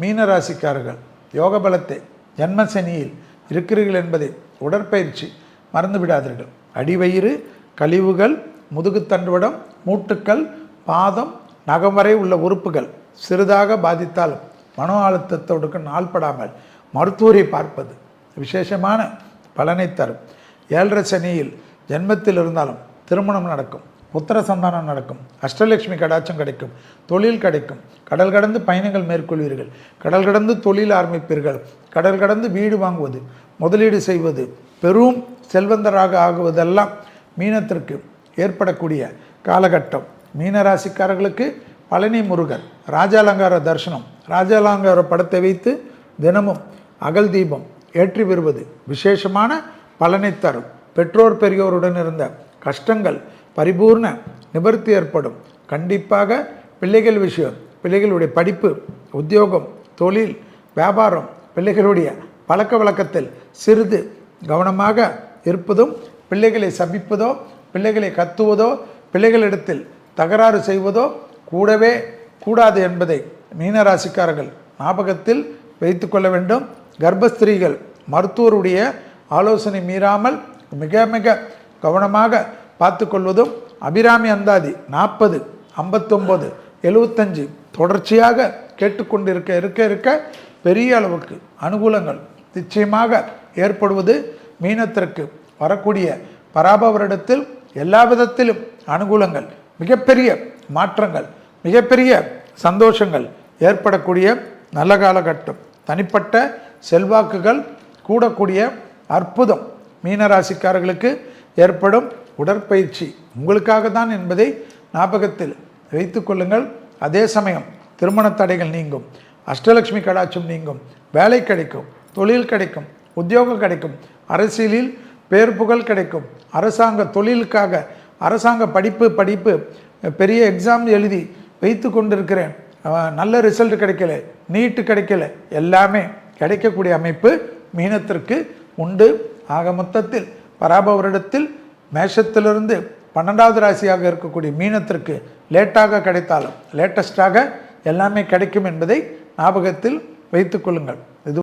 மீன ராசிக்காரர்கள் யோக பலத்தை ஜன்மசனியில் இருக்கிறீர்கள் என்பதை உடற்பயிற்சி மறந்து விடாதீர்கள். அடிவயிறு, கழிவுகள், முதுகுத்தண்டுவடம், மூட்டுக்கள், பாதம், நகம் வரை உள்ள உறுப்புகள் சிறிதாக பாதித்தாலும் மனோ அழுத்தத்தோடு நாள்படாமல் மருத்துவரை பார்ப்பது விசேஷமான பலனை தரும். 7.5 சனியில் ஜென்மத்தில் இருந்தாலும் திருமணம் நடக்கும், புத்திர சந்தானம் நடக்கும், அஷ்டலட்சுமி கடாட்சம் கிடைக்கும், தொழில் கிடைக்கும், கடல் கடந்து பயணங்கள் மேற்கொள்வீர்கள், கடல் கடந்து தொழில் ஆரம்பிப்பீர்கள், கடல் கடந்து வீடு வாங்குவது, முதலீடு செய்வது, பெரும் செல்வந்தராக ஆகுவதெல்லாம் மீனத்திற்கு ஏற்படக்கூடிய காலகட்டம். மீனராசிக்காரர்களுக்கு பழனி முருகர் ராஜாலங்கார தரிசனம், ராஜாலங்கார படத்தை வைத்து தினமும் அகல் தீபம் ஏற்றி வருவது விசேஷமான பலனை தரும். பெற்றோர் பெரியோருடன் இருந்த கஷ்டங்கள் பரிபூர்ண நிவர்த்தி ஏற்படும். கண்டிப்பாக பிள்ளைகள் விஷயம், பிள்ளைகளுடைய படிப்பு, உத்தியோகம், தொழில், வியாபாரம், பிள்ளைகளுடைய பழக்க வழக்கத்தில் சிறிது கவனமாக இருப்பதும், பிள்ளைகளை சபிப்பதோ, பிள்ளைகளை கத்துவதோ, பிள்ளைகளிடத்தில் தகராறு செய்வதோ கூடவே கூடாது என்பதை மீனராசிக்காரர்கள் ஞாபகத்தில் வைத்து கொள்ள வேண்டும். கர்ப்பஸ்திரீகள் மருத்துவருடைய ஆலோசனை மீறாமல் மிக மிக கவனமாக பார்த்து கொள்வதும், அபிராமி அந்தாதி 40, 59, 75 தொடர்ச்சியாக கேட்டுக்கொண்டு இருக்க பெரிய அளவுக்கு அனுகூலங்கள் நிச்சயமாக ஏற்படுவது மீனத்திற்கு வரக்கூடிய பராப வருடத்தில் எல்லா விதத்திலும் அனுகூலங்கள், மிகப்பெரிய மாற்றங்கள், மிகப்பெரிய சந்தோஷங்கள் ஏற்படக்கூடிய நல்ல காலகட்டம். தனிப்பட்ட செல்வாக்குகள் கூடக்கூடிய அற்புதம் மீனராசிக்காரர்களுக்கு ஏற்படும். உடற்பயிற்சி உங்களுக்காக தான் என்பதை ஞாபகத்தில் வைத்து கொள்ளுங்கள். அதே சமயம் திருமண தடைகள் நீங்கும், அஷ்டலட்சுமி கடாட்சம் நீங்கும், வேலை கிடைக்கும், தொழில் கிடைக்கும், உத்தியோகம் கிடைக்கும், அரசியலில் பேர் புகழ் கிடைக்கும், அரசாங்க தொழிலுக்காக அரசாங்க படிப்பு பெரிய எக்ஸாம் எழுதி வைத்து கொண்டிருக்கிறேன், நல்ல ரிசல்ட் கிடைக்கல, நீட்டு கிடைக்கல, எல்லாமே கிடைக்கக்கூடிய அமைப்பு மீனத்திற்கு உண்டு. ஆக மொத்தத்தில் பராப வருடத்தில் மேஷத்திலிருந்து 12வது ராசியாக இருக்கக்கூடிய மீனத்திற்கு லேட்டாக கிடைத்தாலும் லேட்டஸ்டாக எல்லாமே கிடைக்கும் என்பதை ஞாபகத்தில் வைத்துக் கொள்ளுங்கள். இது